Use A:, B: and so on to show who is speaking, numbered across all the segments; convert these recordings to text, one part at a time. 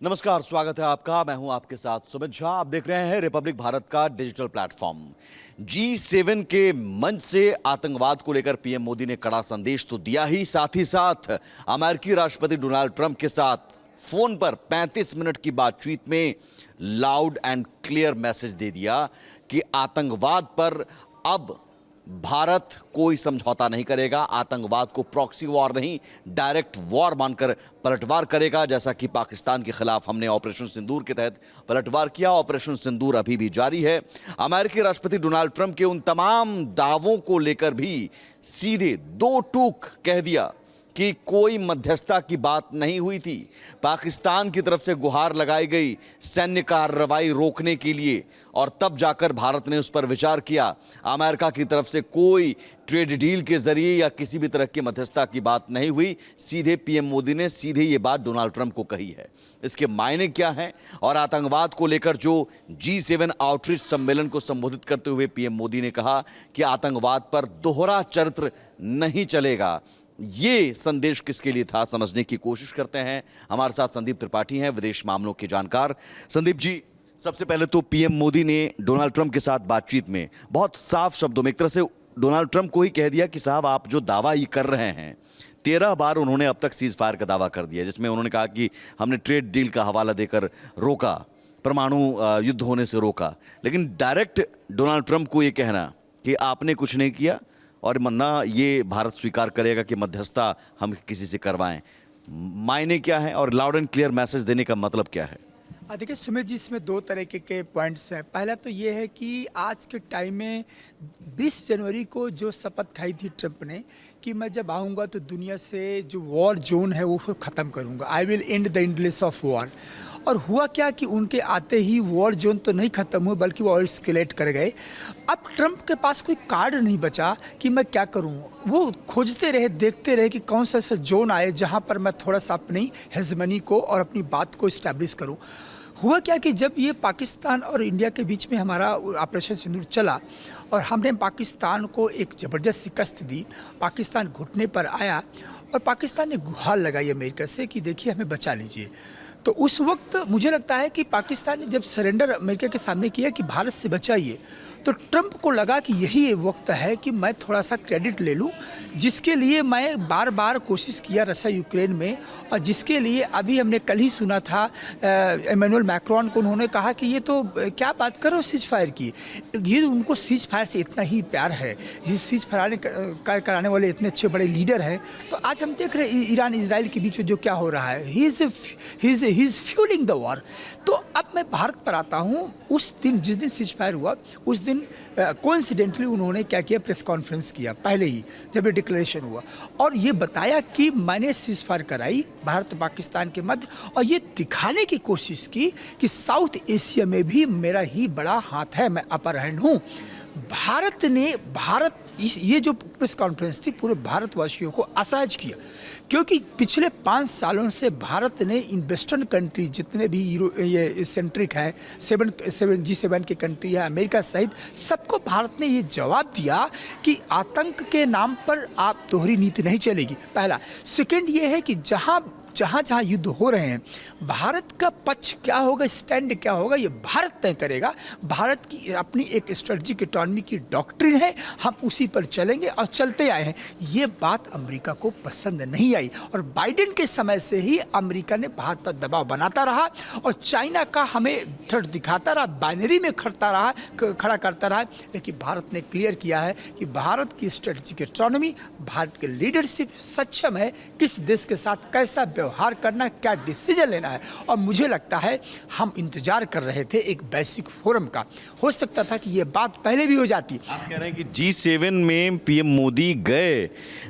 A: नमस्कार, स्वागत है आपका। मैं हूं आपके साथ सुमित झा। आप देख रहे हैं रिपब्लिक भारत का डिजिटल प्लेटफॉर्म। G7 के मंच से आतंकवाद को लेकर पीएम मोदी ने कड़ा संदेश तो दिया ही, साथ अमेरिकी राष्ट्रपति डोनाल्ड ट्रंप के साथ फोन पर 35 मिनट की बातचीत में लाउड एंड क्लियर मैसेज दे दिया कि आतंकवाद पर अब भारत कोई समझौता नहीं करेगा। आतंकवाद को प्रॉक्सी वॉर नहीं, डायरेक्ट वॉर मानकर पलटवार करेगा। जैसा कि पाकिस्तान के खिलाफ हमने ऑपरेशन सिंदूर के तहत पलटवार किया, ऑपरेशन सिंदूर अभी भी जारी है। अमेरिकी राष्ट्रपति डोनाल्ड ट्रंप के उन तमाम दावों को लेकर भी सीधे दो टूक कह दिया कि कोई मध्यस्थता की बात नहीं हुई थी। पाकिस्तान की तरफ से गुहार लगाई गई सैन्य कार्रवाई रोकने के लिए, और तब जाकर भारत ने उस पर विचार किया। अमेरिका की तरफ से कोई ट्रेड डील के जरिए या किसी भी तरह की मध्यस्थता की बात नहीं हुई। सीधे पीएम मोदी ने सीधे ये बात डोनाल्ड ट्रंप को कही है। इसके मायने क्या हैं? और आतंकवाद को लेकर जो G7 आउटरीच सम्मेलन को संबोधित करते हुए पीएम मोदी ने कहा कि आतंकवाद पर दोहरा चरित्र नहीं चलेगा। ये संदेश किसके लिए था, समझने की कोशिश करते हैं। हमारे साथ संदीप त्रिपाठी हैं, विदेश मामलों के जानकार। संदीप जी, सबसे पहले तो पीएम मोदी ने डोनाल्ड ट्रंप के साथ बातचीत में बहुत साफ शब्दों में एक तरह से डोनाल्ड ट्रंप को ही कह दिया कि साहब, आप जो दावा ये कर रहे हैं, 13 बार उन्होंने अब तक सीज फायर का दावा कर दिया, जिसमें उन्होंने कहा कि हमने ट्रेड डील का हवाला देकर रोका, परमाणु युद्ध होने से रोका। लेकिन डायरेक्ट डोनाल्ड ट्रंप को ये कहना कि आपने कुछ नहीं किया और ना ये भारत स्वीकार करेगा कि मध्यस्थता हम किसी से करवाएं, मायने क्या है और लाउड एंड क्लियर मैसेज देने का मतलब क्या है?
B: देखिए सुमित जी, इसमें दो तरह के पॉइंट्स हैं। पहला तो ये है कि आज के टाइम में 20 जनवरी को जो शपथ खाई थी ट्रंप ने कि मैं जब आऊँगा तो दुनिया से जो वॉर जोन है वो ख़त्म करूँगा, I will and the endless of war. और हुआ क्या कि उनके आते ही वॉर जोन तो नहीं ख़त्म हुए, बल्कि वो और एस्केलेट कर गए। अब ट्रंप के पास कोई कार्ड नहीं बचा कि मैं क्या करूं। वो खोजते रहे, देखते रहे कि कौन सा ऐसा जोन आए जहां पर मैं थोड़ा सा अपनी हेजमनी को और अपनी बात को इस्टेब्लिश करूं। हुआ क्या कि जब ये पाकिस्तान और इंडिया के बीच में हमारा ऑपरेशन सिंदूर चला और हमने पाकिस्तान को एक ज़बरदस्त शिकस्त दी, पाकिस्तान घुटने पर आया और पाकिस्तान ने गुहार लगाई अमेरिका से कि देखिए हमें बचा लीजिए। तो उस वक्त मुझे लगता है कि पाकिस्तान ने जब सरेंडर अमेरिका के सामने किया कि भारत से बचाइए, तो ट्रंप को लगा कि यही वक्त है कि मैं थोड़ा सा क्रेडिट ले लूं, जिसके लिए मैं बार बार कोशिश किया रशिया यूक्रेन में, और जिसके लिए अभी हमने कल ही सुना था इमैनुअल मैक्रोन को, उन्होंने कहा कि ये तो क्या बात करो सीज फायर की। ये उनको सीज फायर से इतना ही प्यार है, ये सीज फायर कराने वाले इतने अच्छे बड़े लीडर हैं। तो आज हम देख रहे हैं ईरान इसराइल के बीच में जो क्या हो रहा है, he is fuelling the war. तो अब मैं भारत पर आता हूँ। उस दिन जिस दिन सीज फायर हुआ, उस दिन कोइंसिडेंटली उन्होंने क्या किया, प्रेस कॉन्फ्रेंस किया पहले ही जब ये डिक्लेरेशन हुआ, और ये बताया कि मैंने सीज फायर कराई भारत और पाकिस्तान के मध्य, और ये दिखाने की कोशिश की कि साउथ एशिया में भी मेरा ही बड़ा हाथ है, मैं अपर हैंड हूँ। भारत ये जो प्रेस कॉन्फ्रेंस थी पूरे भारतवासियों को असहज किया, क्योंकि पिछले 5 सालों से भारत ने इन वेस्टर्न कंट्री जितने भी ये सेंट्रिक है, G7 के कंट्री है, अमेरिका सहित सबको भारत ने ये जवाब दिया कि आतंक के नाम पर आप दोहरी नीति नहीं चलेगी, पहला। सेकंड ये है कि जहाँ युद्ध हो रहे हैं, भारत का पक्ष क्या होगा, स्टैंड क्या होगा, ये भारत तय करेगा। भारत की अपनी एक स्ट्रेटजिक इकोनॉमी की डॉक्ट्रिन है, हम उसी पर चलेंगे और चलते आए हैं। ये बात अमेरिका को पसंद नहीं आई, और बाइडेन के समय से ही अमेरिका ने भारत पर दबाव बनाता रहा और चाइना का हमें थ्रेट दिखाता रहा, बाइनरी में खड़ा करता रहा। लेकिन भारत ने क्लियर किया है कि भारत की स्ट्रेटजिक इकोनॉमी, भारत की लीडरशिप सक्षम है किस देश के साथ कैसा व्यवहार करना, क्या डिसीजन लेना है। और मुझे लगता है हम इंतजार कर रहे थे एक वैश्विक फोरम का, हो सकता था कि ये बात पहले भी हो जाती।
A: आप कह रहे हैं कि G7 में पीएम मोदी गए,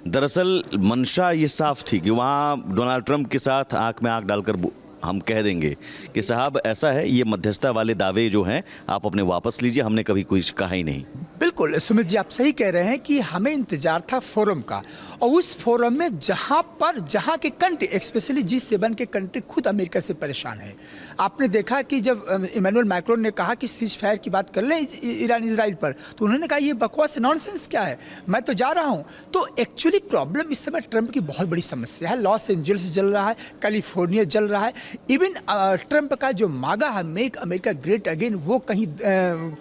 A: दरअसल मंशा ये साफ थी कि वहाँ डोनाल्ड ट्रंप के साथ आंख में आंख डालकर हम कह देंगे कि साहब ऐसा है, ये मध्यस्थता वाले दावे जो हैं आप अपने वापस लीजिए, हमने कभी कुछ कहा ही नहीं।
B: बिल्कुल सुमित जी, आप सही कह रहे हैं कि हमें इंतजार था फोरम का, और उस फोरम में जहाँ के कंट्री, स्पेशली G7 के कंट्री खुद अमेरिका से परेशान है। आपने देखा कि जब इमैनुअल मैक्रोन ने कहा कि सीज फायर की बात कर लें ईरान इसराइल पर, तो उन्होंने कहा ये बकवास नॉनसेंस क्या है, मैं तो जा रहा हूँ। तो एक्चुअली प्रॉब्लम इस समय ट्रंप की बहुत बड़ी समस्या है। लॉस एंजल्स जल रहा है, कैलिफोर्निया जल रहा है, इवन ट्रंप का जो मागा है, मेक अमेरिका ग्रेट अगेन, वो कहीं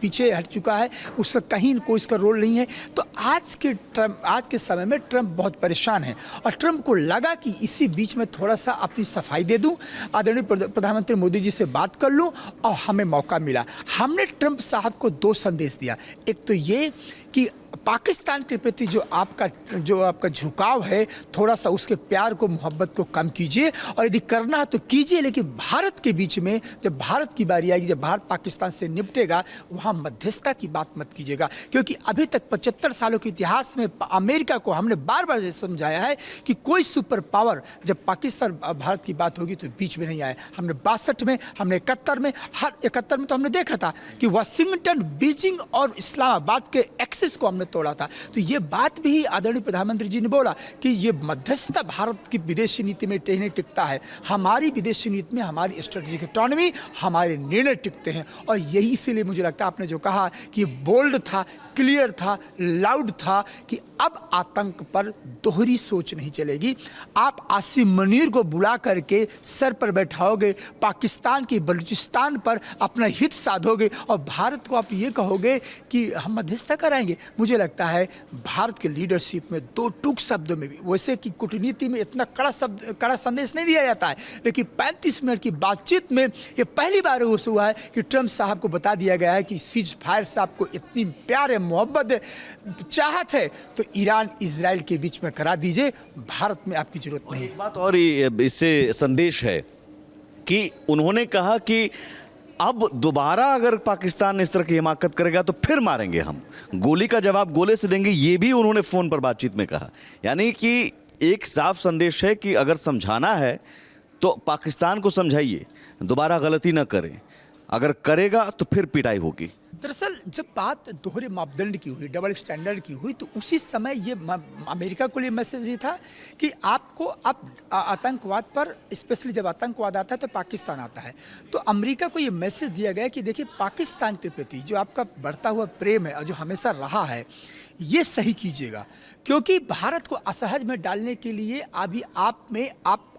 B: पीछे हट चुका है, उसका कहीं कोई इसका रोल नहीं है। तो आज के समय में ट्रंप बहुत परेशान है और ट्रंप को लगा कि इसी बीच में थोड़ा सा अपनी सफाई दे दूं, आदरणीय प्रधानमंत्री मोदी जी से बात कर लूं, और हमें मौका मिला। हमने ट्रंप साहब को दो संदेश दिया। एक तो ये कि पाकिस्तान के प्रति जो आपका झुकाव है, थोड़ा सा उसके प्यार को, मोहब्बत को कम कीजिए, और यदि करना है तो कीजिए, लेकिन भारत के बीच में जब भारत की बारी आएगी, जब भारत पाकिस्तान से निपटेगा, वहाँ मध्यस्थता की बात मत कीजिएगा। क्योंकि अभी तक 75 सालों के इतिहास में अमेरिका को हमने बार बार ये समझाया है कि कोई सुपर पावर जब पाकिस्तान भारत की बात होगी तो बीच में नहीं आए। हमने 62 में, हमने 71 में, हर 71 में तो हमने देखा था कि वाशिंगटन, बीजिंग और इस्लामाबाद के एक्सेस को हमने तोड़ा था। तो ये बात भी आदरणीय प्रधानमंत्री जी ने बोला कि ये मध्यस्थता भारत की विदेशी नीति में नहीं टिकता है। हमारी विदेशी नीति में हमारी स्ट्रेटेजिक ऑटोनॉमी, हमारे निर्णय टिकते हैं। और यही इसीलिए मुझे लगता है आपने जो कहा कि बोल्ड था, क्लियर था, लाउड था कि अब आतंक पर दोहरी सोच नहीं चलेगी। आप आसिम मुनीर को बुला करके सर पर बैठाओगे, पाकिस्तान की बलूचिस्तान पर अपना हित साधोगे और भारत को आप ये कहोगे कि हम मध्यस्थता कराएंगे। मुझे लगता है भारत के लीडरशिप में दो टूक शब्दों में भी, वैसे कि कूटनीति में इतना कड़ा संदेश नहीं दिया जाता है, लेकिन 35 मिनट की बातचीत में ये पहली बार हुआ है कि ट्रंप साहब को बता दिया गया है कि सीज फायर से आपको इतनी प्यार है, मोहब्बत चाहत है तो ईरान इजराइल के बीच में करा दीजिए, भारत में आपकी जरूरत नहीं।
A: एक बात और इससे संदेश है कि उन्होंने कहा कि अब दोबारा अगर पाकिस्तान इस तरह की हिमाकत करेगा तो फिर मारेंगे, हम गोली का जवाब गोले से देंगे, ये भी उन्होंने फ़ोन पर बातचीत में कहा। यानी कि एक साफ संदेश है कि अगर समझाना है तो पाकिस्तान को समझाइए, दोबारा गलती ना करें, अगर करेगा तो फिर पिटाई होगी।
B: दरअसल जब बात दोहरे मापदंड की हुई, डबल स्टैंडर्ड की हुई, तो उसी समय ये अमेरिका को लिए मैसेज भी था कि आपको अब आतंकवाद पर, स्पेशली जब आतंकवाद आता है तो पाकिस्तान आता है, तो अमेरिका को ये मैसेज दिया गया कि देखिए पाकिस्तान के प्रति जो आपका बढ़ता हुआ प्रेम है और जो हमेशा रहा है, ये सही कीजिएगा। क्योंकि भारत को असहज में डालने के लिए अभी आप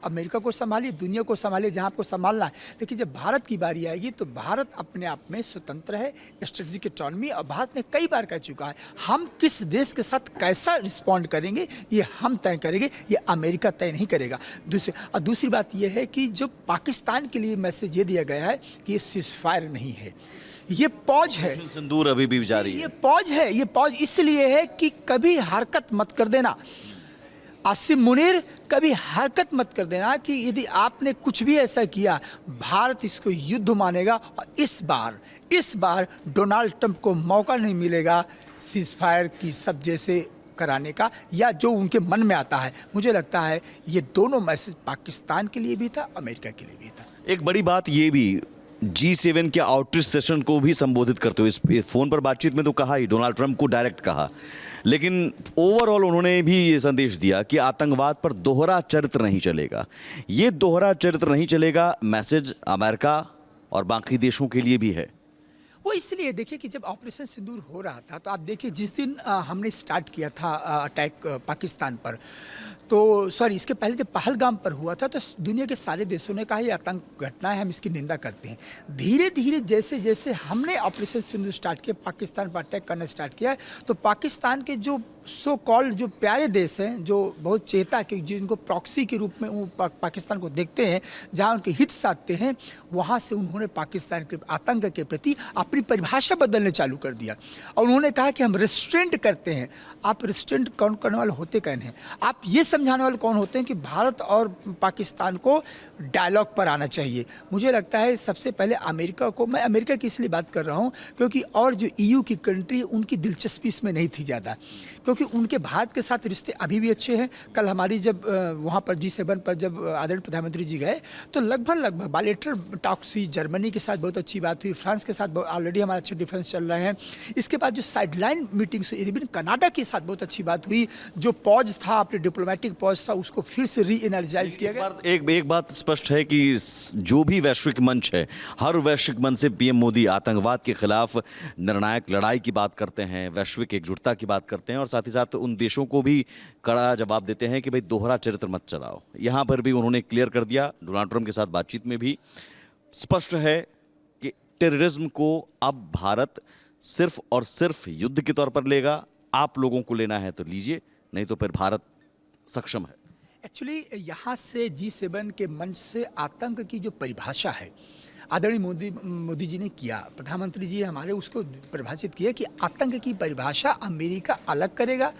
B: अमेरिका को संभालिए, दुनिया को संभालिए जहाँ आपको संभालना है, लेकिन जब भारत की बारी आएगी तो भारत अपने आप में स्वतंत्र है, स्ट्रेटेजिक ऑटोनॉमी, और भारत ने कई बार कह चुका है हम किस देश के साथ कैसा रिस्पॉन्ड करेंगे ये हम तय करेंगे, ये अमेरिका तय नहीं करेगा। दूसरी बात ये है कि जो पाकिस्तान के लिए मैसेज ये दिया गया है कि ये सीज फायर नहीं है, ये पॉज है,
A: सिंदूर अभी भी जारी है।
B: ये पॉज है, ये पॉज इसलिए है कि कभी हरकत मत कर देना आसिम मुनीर, कभी हरकत मत कर देना कि यदि आपने कुछ भी ऐसा किया भारत इसको युद्ध मानेगा, और इस बार डोनाल्ड ट्रंप को मौका नहीं मिलेगा सीज फायर की सब जैसे कराने का, या जो उनके मन में आता है। मुझे लगता है ये दोनों मैसेज पाकिस्तान के लिए भी था, अमेरिका के लिए भी था।
A: एक बड़ी बात ये भी, G7 के आउटरीच सेशन को भी संबोधित करते हुए इस फोन पर बातचीत में तो कहा ही, डोनाल्ड ट्रंप को डायरेक्ट कहा, लेकिन ओवरऑल उन्होंने भी ये संदेश दिया कि आतंकवाद पर दोहरा चरित्र नहीं चलेगा। ये दोहरा चरित्र नहीं चलेगा मैसेज अमेरिका और बाकी देशों के लिए भी है।
B: वो इसलिए देखिए कि जब ऑपरेशन सिंदूर हो रहा था तो आप देखिए जिस दिन हमने स्टार्ट किया था अटैक पाकिस्तान पर, तो सॉरी इसके पहले जब पहलगाम पर हुआ था तो दुनिया के सारे देशों ने कहा ये आतंक घटना है, हम इसकी निंदा करते हैं। धीरे धीरे जैसे जैसे हमने ऑपरेशन सिंदूर स्टार्ट किया, पाकिस्तान पर अटैक करना स्टार्ट किया, तो पाकिस्तान के जो सो कॉल्ड जो प्यारे देश हैं, जो बहुत चेता के जिनको प्रॉक्सी के रूप में वो पाकिस्तान को देखते हैं, जहाँ उनके हित साधते हैं, वहाँ से उन्होंने पाकिस्तान के आतंक के प्रति अपनी परिभाषा बदलने चालू कर दिया और उन्होंने कहा कि हम रिस्ट्रेंट करते हैं। आप रिस्ट्रेंट कौन करने वाले होते कौन हैं? आप ये समझाने वाले कौन होते हैं कि भारत और पाकिस्तान को डायलॉग पर आना चाहिए? मुझे लगता है सबसे पहले अमेरिका को, मैं अमेरिका की इसलिए बात कर रहा हूँ क्योंकि और जो EU की कंट्री उनकी दिलचस्पी इसमें नहीं थी ज़्यादा, क्योंकि उनके भारत के साथ रिश्ते अभी भी अच्छे हैं। कल हमारी जब वहाँ पर G7 पर जब आदरणीय प्रधानमंत्री जी गए तो लगभग बायलैटरल टॉक्स हुई, जर्मनी के साथ बहुत अच्छी बात हुई, फ्रांस के साथ ऑलरेडी हमारे अच्छे डिफरेंस चल रहे हैं। इसके बाद जो साइडलाइन मीटिंग्स हुई, इवन कनाडा के साथ बहुत अच्छी बात हुई, जो पॉज था अपने डिप्लोमेटिक पॉज था उसको फिर से री एनर्जाइज किया गया।
A: एक बात स्पष्ट है कि जो भी वैश्विक मंच है, हर वैश्विक मंच से पीएम मोदी आतंकवाद के खिलाफ निर्णायक लड़ाई की बात करते हैं, वैश्विक एकजुटता की बात करते हैं और साथ साथ ही साथ उन देशों को भी कड़ा जवाब देते हैं कि भाई दोहरा चरित्र मत चलाओ। यहाँ पर भी उन्होंने क्लियर कर दिया, डोनाल्ड ट्रंप के साथ बातचीत में भी स्पष्ट है कि टेररिज्म को अब भारत सिर्फ और सिर्फ युद्ध के तौर पर लेगा। आप लोगों को लेना है तो लीजिए, नहीं तो फिर भारत सक्षम है।
B: एक्चुअली यहाँ से G7 के मंच से आतंक की जो परिभाषा है आदरणीय मोदी जी ने किया, प्रधानमंत्री जी हमारे उसको परिभाषित किया कि आतंक की परिभाषा अमेरिका अलग करेगा,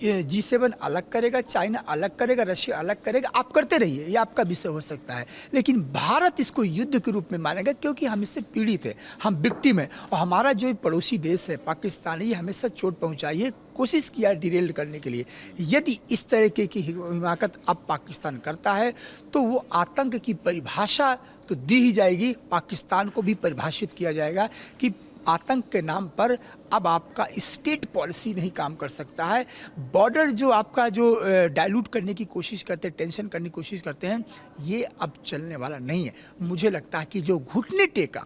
B: G7 अलग करेगा, चाइना अलग करेगा, रशिया अलग करेगा, आप करते रहिए, ये आपका विषय हो सकता है, लेकिन भारत इसको युद्ध के रूप में मानेगा क्योंकि हम इससे पीड़ित है, हम विक्टिम है और हमारा जो पड़ोसी देश है पाकिस्तान, ये हमेशा चोट पहुंचाई है, कोशिश किया डिरेल करने के लिए। यदि इस तरीके की हिमाकत अब पाकिस्तान करता है तो वो आतंक की परिभाषा तो दी ही जाएगी, पाकिस्तान को भी परिभाषित किया जाएगा कि आतंक के नाम पर अब आपका स्टेट पॉलिसी नहीं काम कर सकता है। बॉर्डर जो आपका जो डाइल्यूट करने की कोशिश करते हैं, टेंशन करने की कोशिश करते हैं, ये अब चलने वाला नहीं है। मुझे लगता है कि जो घुटने टेका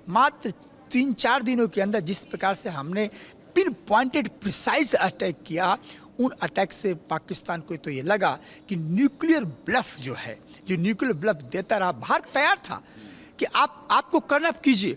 B: मात्र 3-4 दिनों के अंदर जिस प्रकार से हमने पिन पॉइंटेड प्रिसाइज अटैक किया, उन अटैक से पाकिस्तान को तो ये लगा कि न्यूक्लियर ब्लफ जो है, जो न्यूक्लियर ब्लफ देता रहा, भारत तैयार था कि आपको करना कीजिए,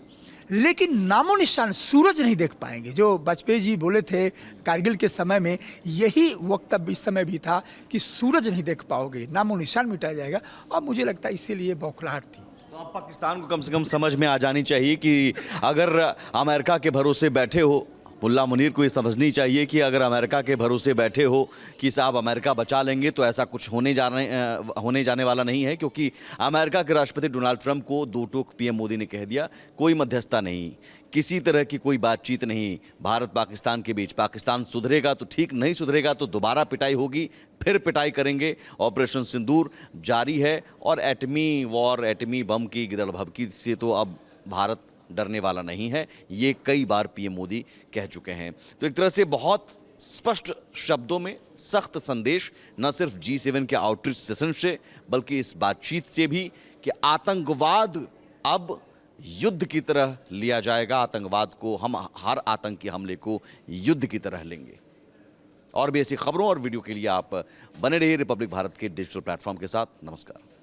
B: लेकिन नामो निशान सूरज नहीं देख पाएंगे। जो वाजपेयी जी बोले थे कारगिल के समय में, यही वक्तव्य इस समय भी था कि सूरज नहीं देख पाओगे, नामो निशान मिटा जाएगा। और मुझे लगता है इसीलिए बौखलाहट थी।
A: तो अब पाकिस्तान को कम से कम समझ में आ जानी चाहिए कि अगर अमेरिका के भरोसे बैठे हो, मुल्ला मुनीर को ये समझनी चाहिए कि अगर अमेरिका के भरोसे बैठे हो कि साहब अमेरिका बचा लेंगे, तो ऐसा कुछ होने जाने वाला नहीं है, क्योंकि अमेरिका के राष्ट्रपति डोनाल्ड ट्रंप को दो टूक पीएम मोदी ने कह दिया, कोई मध्यस्थता नहीं, किसी तरह की कोई बातचीत नहीं भारत पाकिस्तान के बीच। पाकिस्तान सुधरेगा तो ठीक, नहीं सुधरेगा तो दोबारा पिटाई होगी, फिर पिटाई करेंगे। ऑपरेशन सिंदूर जारी है और एटमी वॉर, एटमी बम की गिदड़ भभकी से तो अब भारत डरने वाला नहीं है, ये कई बार पीएम मोदी कह चुके हैं। तो एक तरह से बहुत स्पष्ट शब्दों में सख्त संदेश न सिर्फ G7 के आउटरीच सेशन से, बल्कि इस बातचीत से भी कि आतंकवाद अब युद्ध की तरह लिया जाएगा, आतंकवाद को हम हर आतंकी हमले को युद्ध की तरह लेंगे। और भी ऐसी खबरों और वीडियो के लिए आप बने रहिए रिपब्लिक भारत के डिजिटल प्लेटफॉर्म के साथ। नमस्कार।